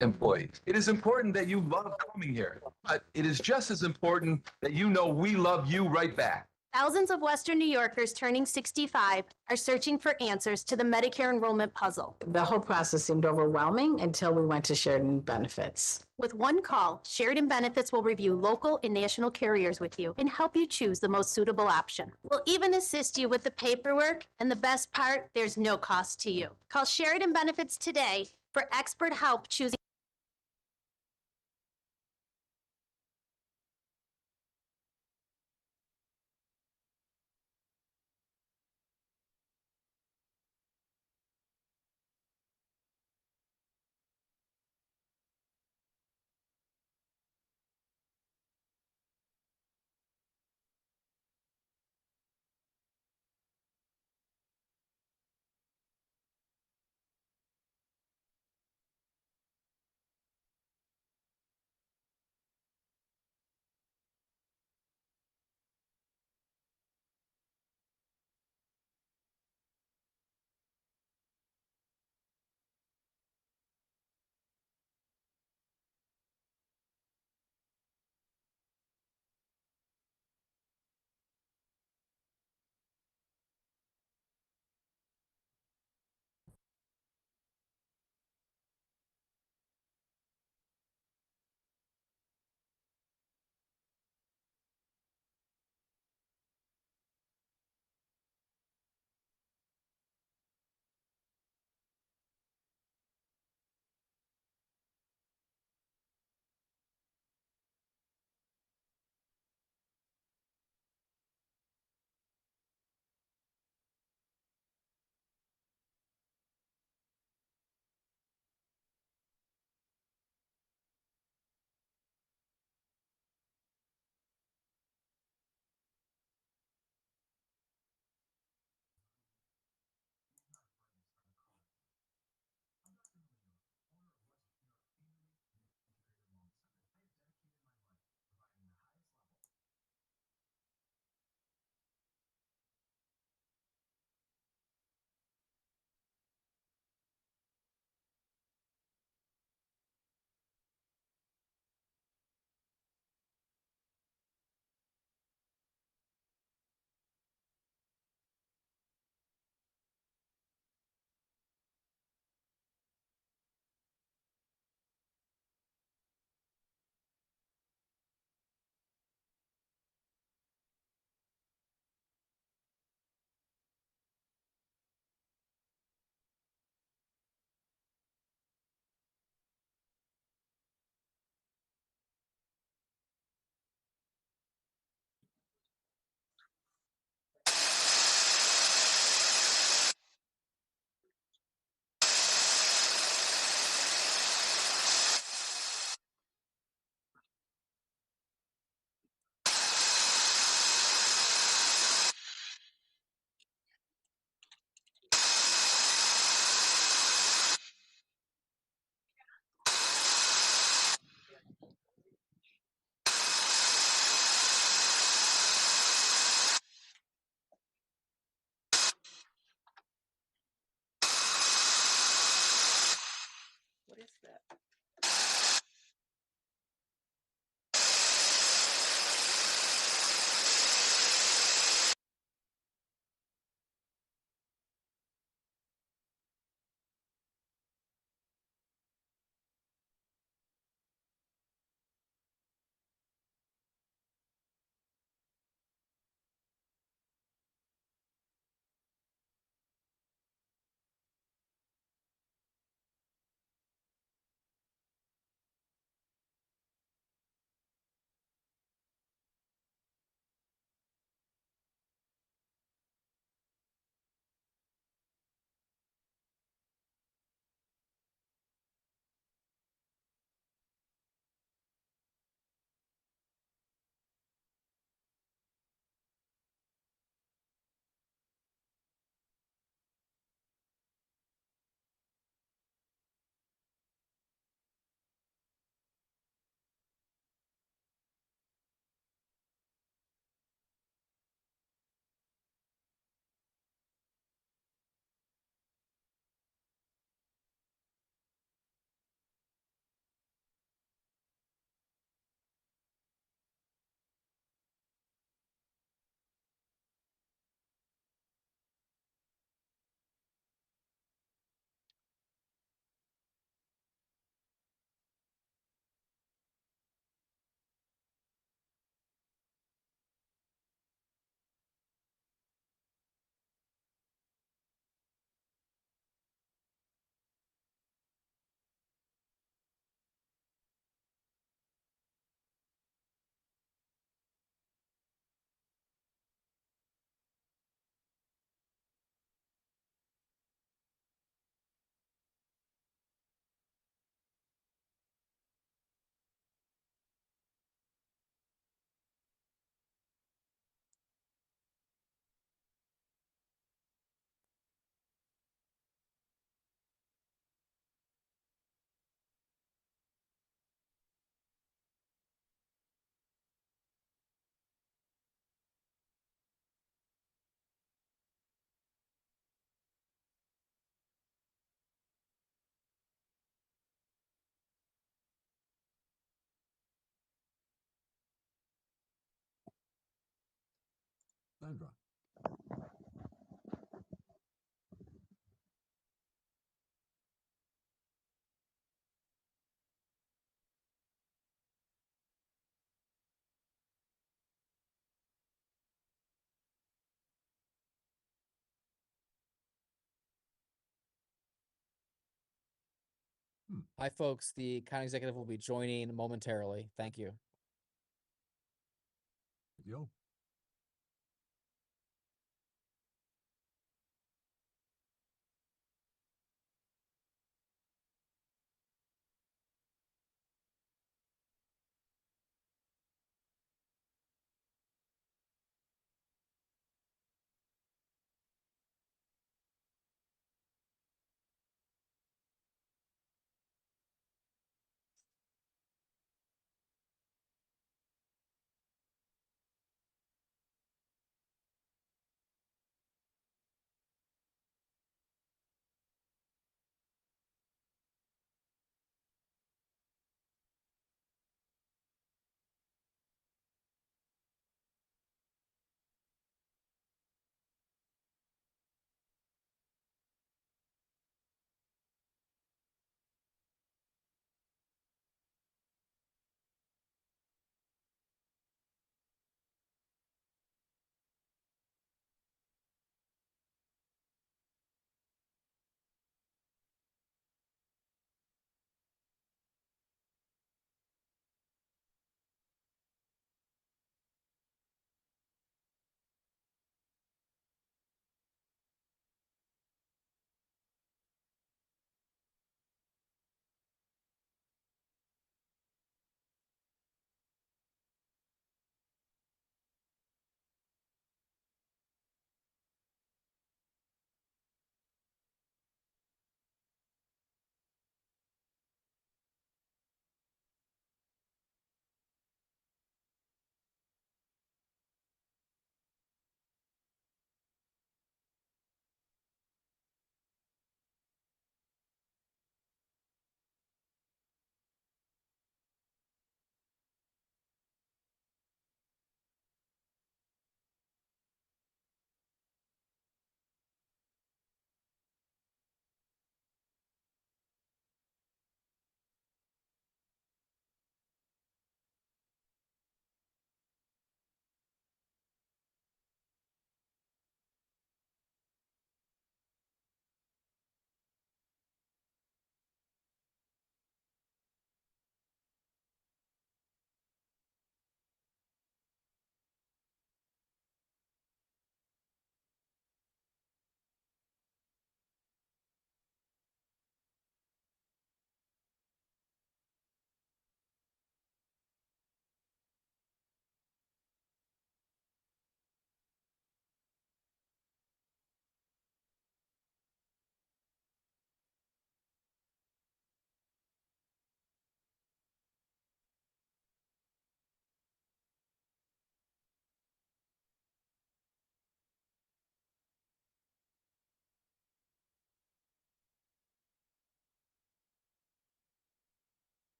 employees. It is important that you love coming here, but it is just as important that you know we love you right back. Thousands of Western New Yorkers turning 65 are searching for answers to the Medicare enrollment puzzle. The whole process seemed overwhelming until we went to Sheridan Benefits. With one call, Sheridan Benefits will review local and national carriers with you and help you choose the most suitable option. We'll even assist you with the paperwork, and the best part, there's no cost to you. Call Sheridan Benefits today for expert help choosing Sandra. Hi, folks. The county executive will be joining momentarily. Thank you. Good deal.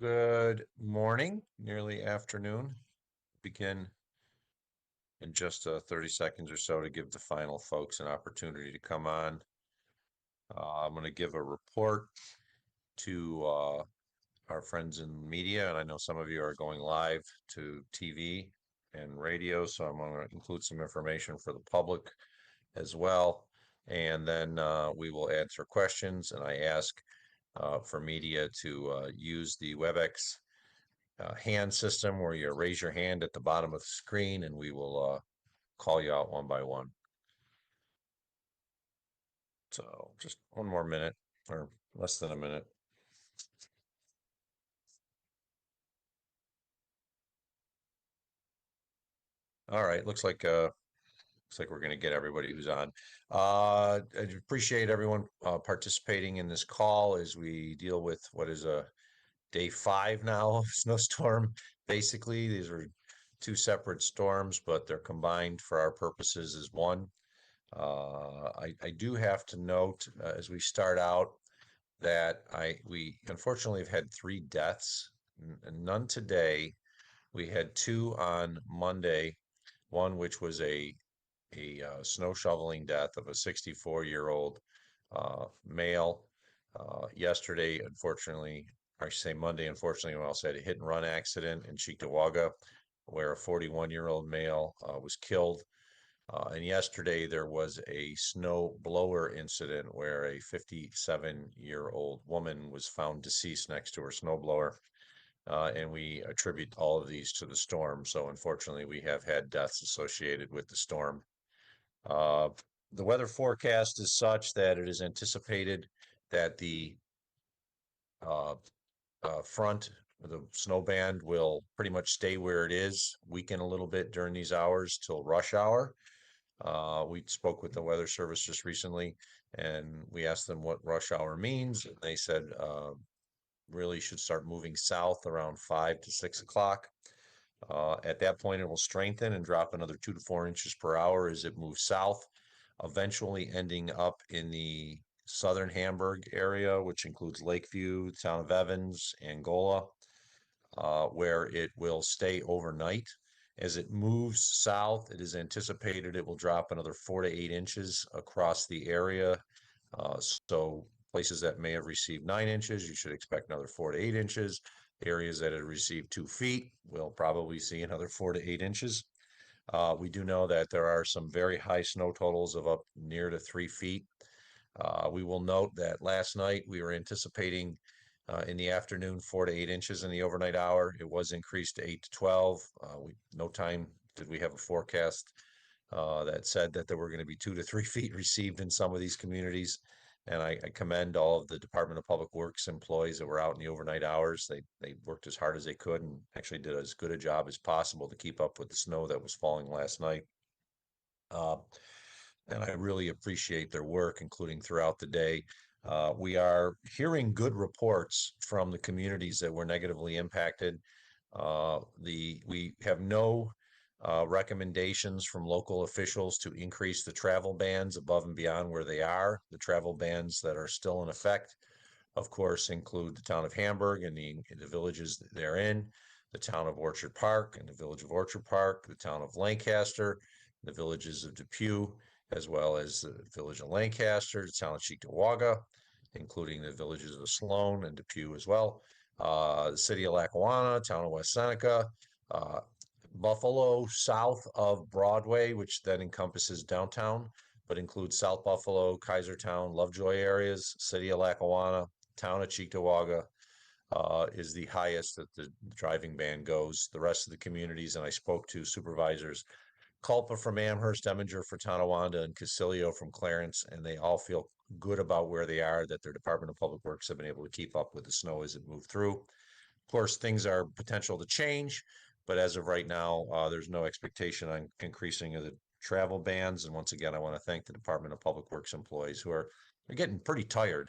Good morning, nearly afternoon. Begin in just 30 seconds or so to give the final folks an opportunity to come on. I'm going to give a report to our friends in media, and I know some of you are going live to TV and radio, so I'm going to include some information for the public as well. and then we will answer questions. And I ask for media to use the WebEx hand system where you raise your hand at the bottom of the screen and we will call you out one by one. So just one more minute or less than a minute. All right, looks like we're going to get everybody who's on. I appreciate everyone participating in this call as we deal with what is a day 5 now of snowstorm. Basically, these are 2 separate storms, but they're combined for our purposes as one. I do have to note as we start out that we unfortunately have had 3 deaths, none today. We had 2 on Monday, one which was a snow shoveling death of a 64-year-old male. Yesterday, unfortunately, I should say Monday, unfortunately, we also had a hit and run accident in Cheektowaga where a 41-year-old male was killed. And yesterday there was a snow blower incident where a 57-year-old woman was found deceased next to her snow blower. And we attribute all of these to the storm. So unfortunately, we have had deaths associated with the storm. The weather forecast is such that it is anticipated that the front, the snow band will pretty much stay where it is, weaken a little bit during these hours till rush hour. We spoke with the Weather Service just recently, and we asked them what rush hour means. And they said really should start moving south around 5 to 6 o'clock. At that point, it will strengthen and drop another 2 to 4 inches per hour as it moves south, eventually ending up in the southern Hamburg area, which includes Lakeview, the town of Evans, Angola, where it will stay overnight. As it moves south, it is anticipated it will drop another 4 to 8 inches across the area. So places that may have received 9 inches, you should expect another 4 to 8 inches. Areas that have received 2 feet will probably see another 4 to 8 inches. We do know that there are some very high snow totals of up near to 3 feet. We will note that last night we were anticipating in the afternoon 4 to 8 inches in the overnight hour. It was increased to 8 to 12. No time did we have a forecast that said that there were going to be 2 to 3 feet received in some of these communities. And I commend all of the Department of Public Works employees that were out in the overnight hours. They worked as hard as they could and actually did as good a job as possible to keep up with the snow that was falling last night. And I really appreciate their work, including throughout the day. We are hearing good reports from the communities that were negatively impacted. We have no recommendations from local officials to increase the travel bans above and beyond where they are. The travel bans that are still in effect, of course, include the town of Hamburg and the villages they're in, the town of Orchard Park and the village of Orchard Park, the town of Lancaster, the villages of Depew, as well as the village of Lancaster, the town of Cheektowaga, including the villages of Sloan and Depew as well, the city of Lackawanna, town of West Seneca, Buffalo south of Broadway, which then encompasses downtown, but includes South Buffalo, Kaisertown, Lovejoy areas, city of Lackawanna, town of Cheektowaga is the highest that the driving ban goes. The rest of the communities, and I spoke to supervisors, Culpa from Amherst, Eminger for Tonawanda, and Casilio from Clarence, and they all feel good about where they are, that their Department of Public Works have been able to keep up with the snow as it moved through. Of course, things are potential to change, but as of right now, there's no expectation on increasing of the travel bans. And once again, I want to thank the Department of Public Works employees who are getting pretty tired.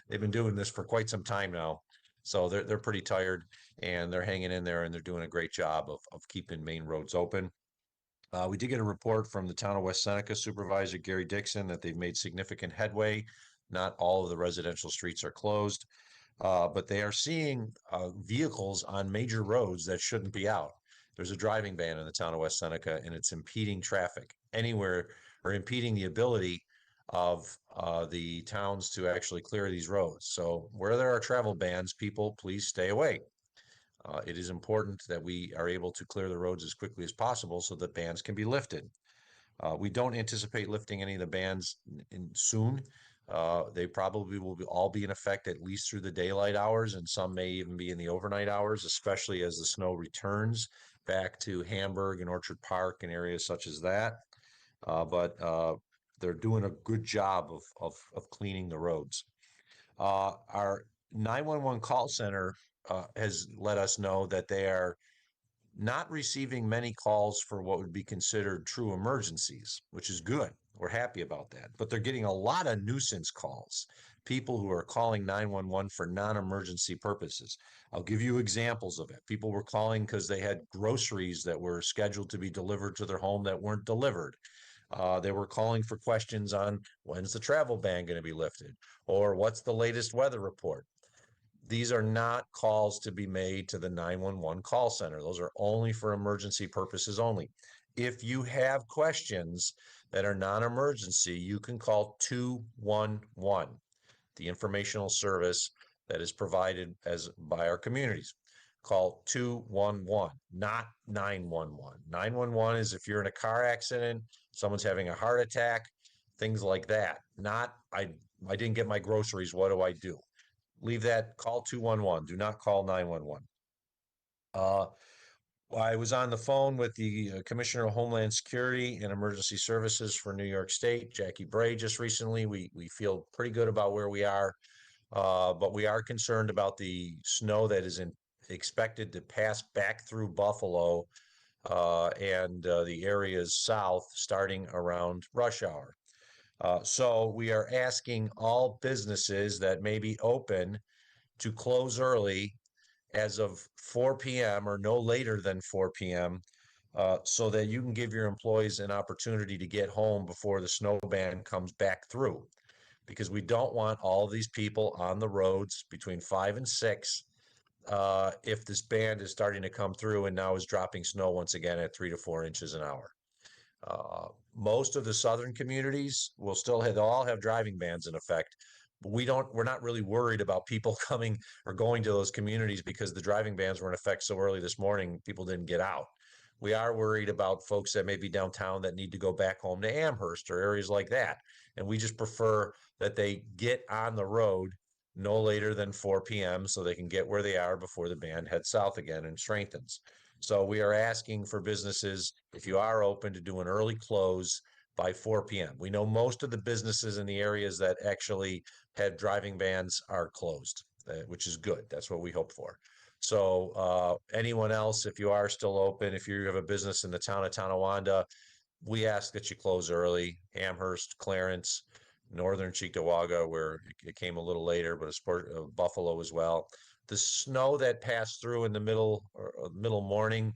They've been doing this for quite some time now. So they're pretty tired and they're hanging in there and they're doing a great job of keeping main roads open. We did get a report from the town of West Seneca supervisor, Gary Dixon, that they've made significant headway. Not all of the residential streets are closed, but they are seeing vehicles on major roads that shouldn't be out. There's a driving ban in the town of West Seneca, and it's impeding traffic anywhere or impeding the ability of the towns to actually clear these roads. So where there are travel bans, people, please stay away. It is important that we are able to clear the roads as quickly as possible so that bans can be lifted. We don't anticipate lifting any of the bans soon. They probably will all be in effect at least through the daylight hours, and some may even be in the overnight hours, especially as the snow returns back to Hamburg and Orchard Park and areas such as that. But they're doing a good job of cleaning the roads. Our 911 call center has let us know that they are not receiving many calls for what would be considered true emergencies, which is good. We're happy about that. But they're getting a lot of nuisance calls, people who are calling 911 for non-emergency purposes. I'll give you examples of it. People were calling because they had groceries that were scheduled to be delivered to their home that weren't delivered. They were calling for questions on when's the travel ban going to be lifted, or what's the latest weather report. These are not calls to be made to the 911 call center. Those are only for emergency purposes only. If you have questions that are non-emergency, you can call 211, the informational service that is provided by our communities. Call 211, not 911. 911 is if you're in a car accident, someone's having a heart attack, things like that. Not, I didn't get my groceries, what do I do? Leave that, call 211. Do not call 911. I was on the phone with the Commissioner of Homeland Security and Emergency Services for New York State, Jackie Bray, just recently. We feel pretty good about where we are, but we are concerned about the snow that is expected to pass back through Buffalo and the areas south starting around rush hour. So we are asking all businesses that may be open to close early as of 4 p.m. or no later than 4 p.m. So that you can give your employees an opportunity to get home before the snow ban comes back through. Because we don't want all of these people on the roads between 5 and 6 if this band is starting to come through and now is dropping snow once again at 3 to 4 inches an hour. Most of the southern communities will still have, they'll all have driving bans in effect. But we're not really worried about people coming or going to those communities because the driving bans were in effect so early this morning, people didn't get out. We are worried about folks that may be downtown that need to go back home to Amherst or areas like that. And we just prefer that they get on the road no later than 4 p.m. so they can get where they are before the band heads south again and strengthens. So we are asking for businesses, if you are open, to do an early close by 4 p.m. We know most of the businesses in the areas that actually had driving bans are closed, which is good. That's what we hope for. So anyone else, if you are still open, if you have a business in the town of Tonawanda, we ask that you close early. Amherst, Clarence, northern Cheektowaga, where it came a little later, but Buffalo as well. The snow that passed through in the middle morning,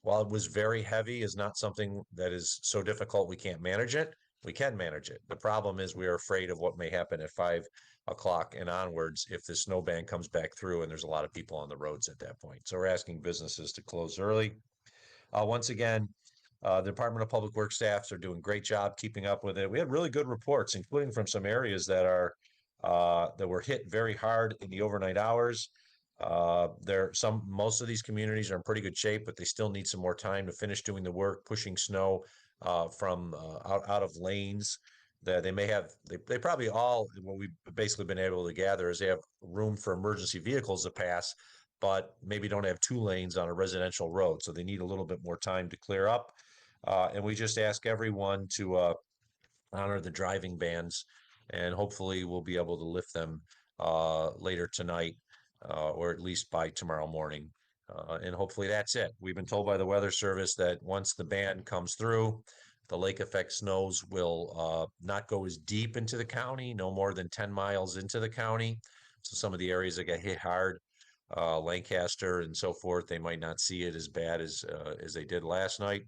while it was very heavy, is not something that is so difficult we can't manage it. We can manage it. The problem is we are afraid of what may happen at 5 o'clock and onwards if the snow ban comes back through and there's a lot of people on the roads at that point. So we're asking businesses to close early. Once again, the Department of Public Works staffs are doing a great job keeping up with it. We had really good reports, including from some areas that were hit very hard in the overnight hours. Most of these communities are in pretty good shape, but they still need some more time to finish doing the work, pushing snow from out of lanes that they probably all, what we've basically been able to gather is they have room for emergency vehicles to pass, but maybe don't have 2 lanes on a residential road. So they need a little bit more time to clear up. And we just ask everyone to honor the driving bans, and hopefully we'll be able to lift them later tonight or at least by tomorrow morning. And hopefully that's it. We've been told by the Weather Service that once the ban comes through, the lake effect snows will not go as deep into the county, no more than 10 miles into the county. So some of the areas that got hit hard, Lancaster and so forth, they might not see it as bad as they did last night.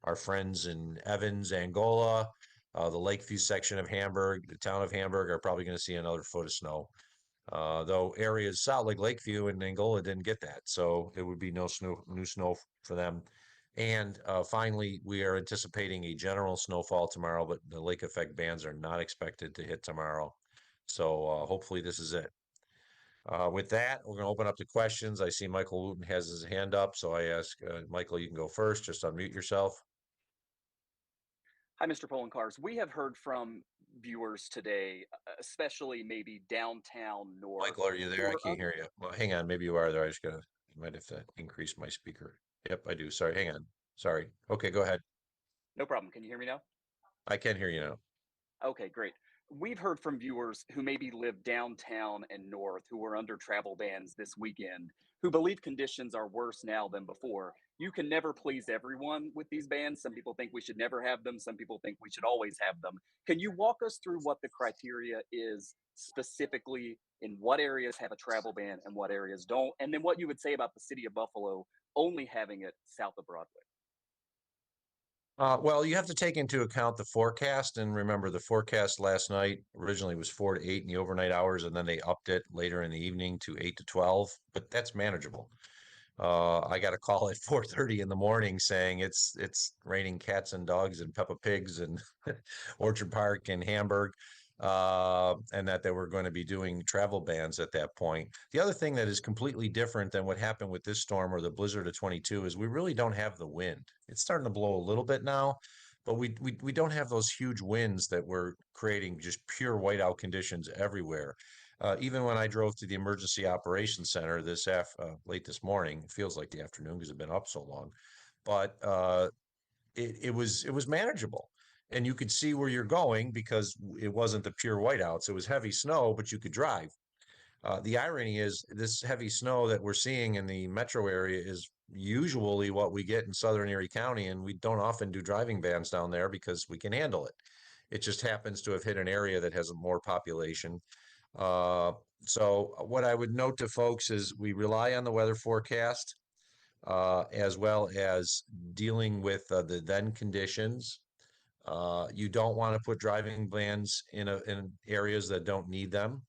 Our friends in Evans, Angola, the Lakeview section of Hamburg, the town of Hamburg are probably going to see another foot of snow. Though areas south like Lakeview and Angola didn't get that. So it would be no new snow for them. And finally, we are anticipating a general snowfall tomorrow, but the lake effect bans are not expected to hit tomorrow. So hopefully this is it. With that, we're going to open up to questions. I see Michael Wooten has his hand up. So I ask Michael, you can go first. Just unmute yourself. Hi, Mr. Poloncarz. We have heard from viewers today, especially maybe downtown north. Michael, are you there? I who are can't hear you. Well, hang on. Maybe you are there. I just gotta, I might have to increase my speaker. Yep, I do. Sorry. Hang on. Sorry. Okay, go ahead. No problem. Can you hear me now? I can hear you now. Okay, great. We've heard from viewers who maybe live downtown and north who are under travel bans this weekend, who believe conditions are worse now than before. You can never please everyone with these bans. Some people think we should never have them. Some people think we should always have them. Can you walk us through what the criteria is specifically in what areas have a travel ban and what areas don't? And then what you would say about the city of Buffalo only having it south of Broadway? Well, you have to take into account the forecast, and remember the forecast last night originally was 4 to 8 in the overnight hours, and then they upped it later in the evening to 8 to 12, but that's manageable. I got a call at 4:30 in the morning saying it's raining cats and dogs and Peppa Pigs and Orchard Park and Hamburg, and that they were going to be doing travel bans at that point. The other thing that is completely different than what happened with this storm or the blizzard of 22 is we really don't have the wind. It's starting to blow a little bit now, but we don't have those huge winds that were creating just pure whiteout conditions everywhere. Even when I drove to the emergency operations center late this morning, it feels like the afternoon because it's been up so long, but it was manageable, and you could see where you're going because it wasn't the pure whiteouts. It was heavy snow, but you could drive. The irony is this heavy snow that we're seeing in the metro area is usually what we get in southern Erie County, and we don't often do driving bans down there because we can handle it. It just happens to have hit an area that has more population. So what I would note to folks is we rely on the weather forecast, as well as dealing with the then conditions. You don't want to put driving bans in areas that don't need them.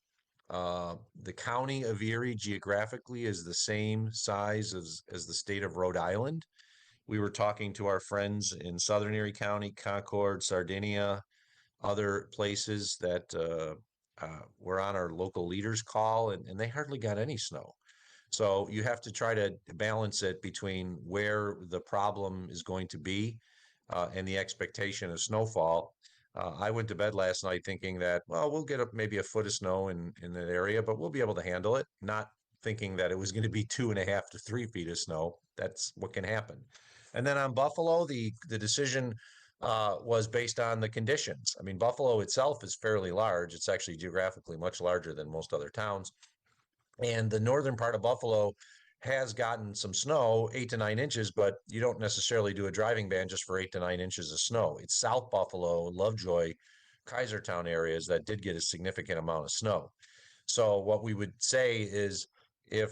The county of Erie geographically is the same size as the state of Rhode Island. We were talking to our friends in southern Erie County, Concord, Sardinia, other places that were on our local leaders call, and they hardly got any snow. So you have to try to balance it between where the problem is going to be and the expectation of snowfall. I went to bed last night thinking that, well, we'll get maybe a foot of snow in that area, but we'll be able to handle it. Not thinking that it was going to be 2.5 to 3 feet of snow. That's what can happen. And then on Buffalo, the decision was based on the conditions. I mean, Buffalo itself is fairly large. It's actually geographically much larger than most other towns. And the northern part of Buffalo has gotten some snow, 8 to 9 inches, but you don't necessarily do a driving ban just for 8 to 9 inches of snow. It's South Buffalo, Lovejoy, Kaisertown areas that did get a significant amount of snow. So what we would say is if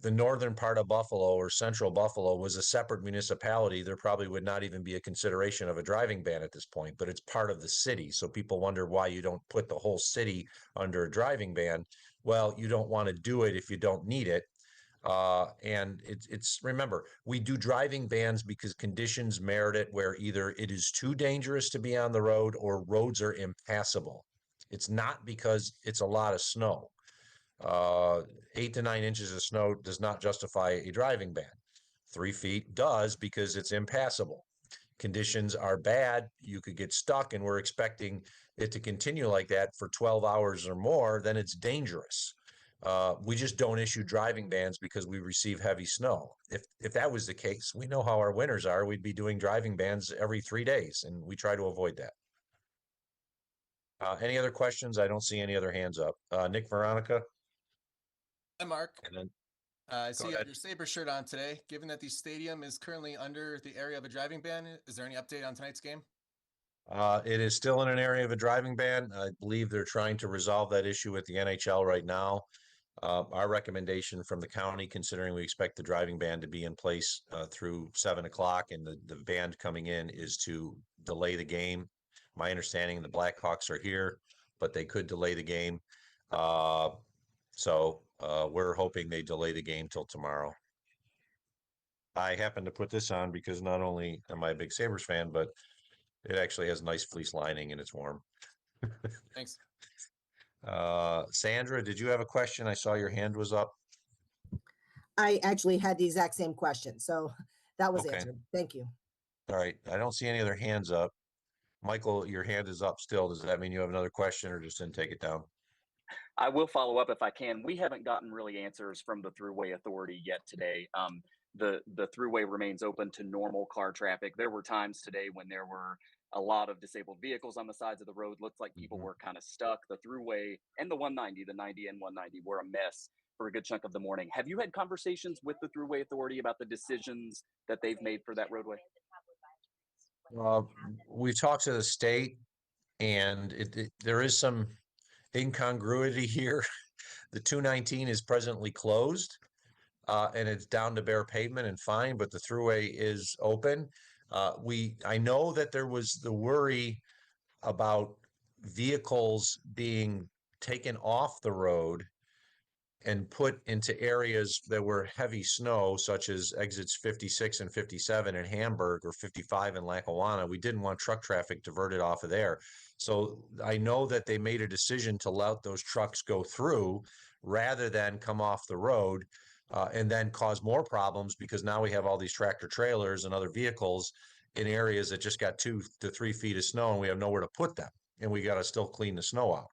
the northern part of Buffalo or central Buffalo was a separate municipality, there probably would not even be a consideration of a driving ban at this point, but it's part of the city. So people wonder why you don't put the whole city under a driving ban. Well, you don't want to do it if you don't need it. And it's remember, we do driving bans because conditions merit it, where either it is too dangerous to be on the road or roads are impassable. It's not because it's a lot of snow. 8 to 9 inches of snow does not justify a driving ban. 3 feet does because it's impassable. Conditions are bad, you could get stuck, and we're expecting it to continue like that for 12 hours or more, then it's dangerous. We just don't issue driving bans because we receive heavy snow. If that was the case, we know how our winters are. We'd be doing driving bans every 3 days, and we try to avoid that. Any other questions? I don't see any other hands up. Nick, Veronica? Hi, Mark. And then I see you ahead. have your Sabre shirt on today. Given that the stadium is currently under the area of a driving ban, is there any update on tonight's game? It is still in an area of a driving ban. I believe they're trying to resolve that issue with the NHL right now. Our recommendation from the county, considering we expect the driving ban to be in place through 7 o'clock and the band coming in, is to delay the game. My understanding, the Blackhawks are here, but they could delay the game. So we're hoping they delay the game till tomorrow. I happen to put this on because not only am I a big Sabres fan, but it actually has nice fleece lining and it's warm. Thanks. Sandra, did you have a question? I saw your hand was up. I actually had the exact same question, so that was Okay. answered. Thank you. All right. I don't see any other hands up. Michael, your hand is up still. Does that mean you have another question or just didn't take it down? I will follow up if I can. We haven't gotten really answers from the Thruway Authority yet today. The Thruway remains open to normal car traffic. There were times today when there were a lot of disabled vehicles on the sides of the road. Looked like people were kind of stuck. The Thruway and the 190, the 90 and 190 were a mess for a good chunk of the morning. Have you had conversations with the Thruway Authority about the decisions that they've made for that roadway? We've talked to the state, and there is some incongruity here. The 219 is presently closed, and it's down to bare pavement and fine, but the thruway is open. I know that there was the worry about vehicles being taken off the road and put into areas that were heavy snow, such as exits 56 and 57 in Hamburg or 55 in Lackawanna. We didn't want truck traffic diverted off of there. So I know that they made a decision to let those trucks go through rather than come off the road and then cause more problems, because now we have all these tractor trailers and other vehicles in areas that just got 2 to 3 feet of snow and we have nowhere to put them, and we got to still clean the snow out.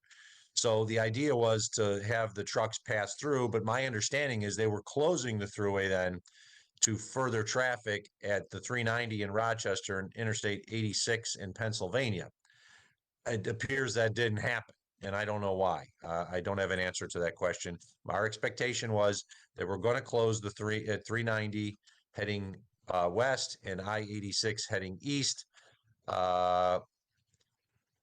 So the idea was to have the trucks pass through, but my understanding is they were closing the thruway then to further traffic at the 390 in Rochester and Interstate 86 in Pennsylvania. It appears that didn't happen, and I don't know why. I don't have an answer to that question. Our expectation was that we're going to close the 390 heading west and I-86 heading east.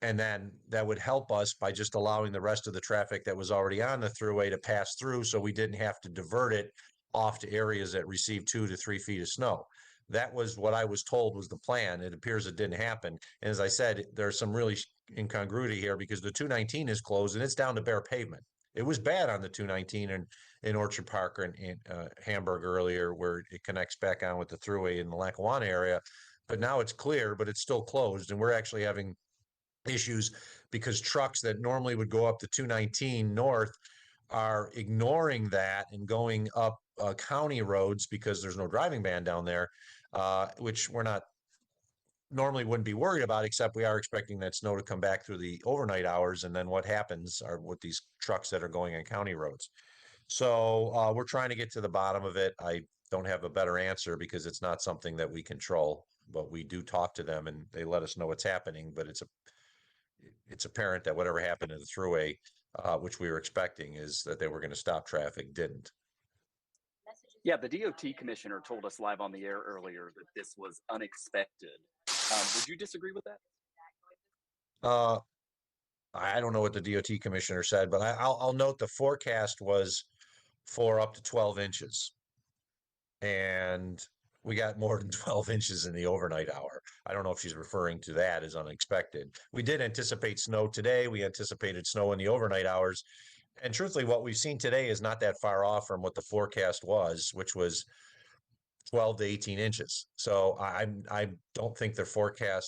And then that would help us by just allowing the rest of the traffic that was already on the thruway to pass through, so we didn't have to divert it off to areas that received 2 to 3 feet of snow. That was what I was told was the plan. It appears it didn't happen. And as I said, there's some really incongruity here because the 219 is closed and it's down to bare pavement. It was bad on the 219 in Orchard Park and in Hamburg earlier, where it connects back on with the thruway in the Lackawanna area. But now it's clear, but it's still closed. And we're actually having issues because trucks that normally would go up the 219 north are ignoring that and going up county roads because there's no driving ban down there, which we're not normally wouldn't be worried about, except we are expecting that snow to come back through the overnight hours. And then what happens are with these trucks that are going on county roads. So we're trying to get to the bottom of it. I don't have a better answer because it's not something that we control, but we do talk to them and they let us know what's happening. But it's apparent that whatever happened in the thruway, which we were expecting, is that they were going to stop traffic, didn't. Yeah, the DOT commissioner told us live on the air earlier that this was unexpected. Would you disagree with that? I don't know what the DOT commissioner said, but I'll note the forecast was for up to 12 inches. And we got more than 12 inches in the overnight hour. I don't know if she's referring to that as unexpected. We did anticipate snow today. We anticipated snow in the overnight hours. And truthfully, what we've seen today is not that far off from what the forecast was, which was 12 to 18 inches. So I don't think the forecast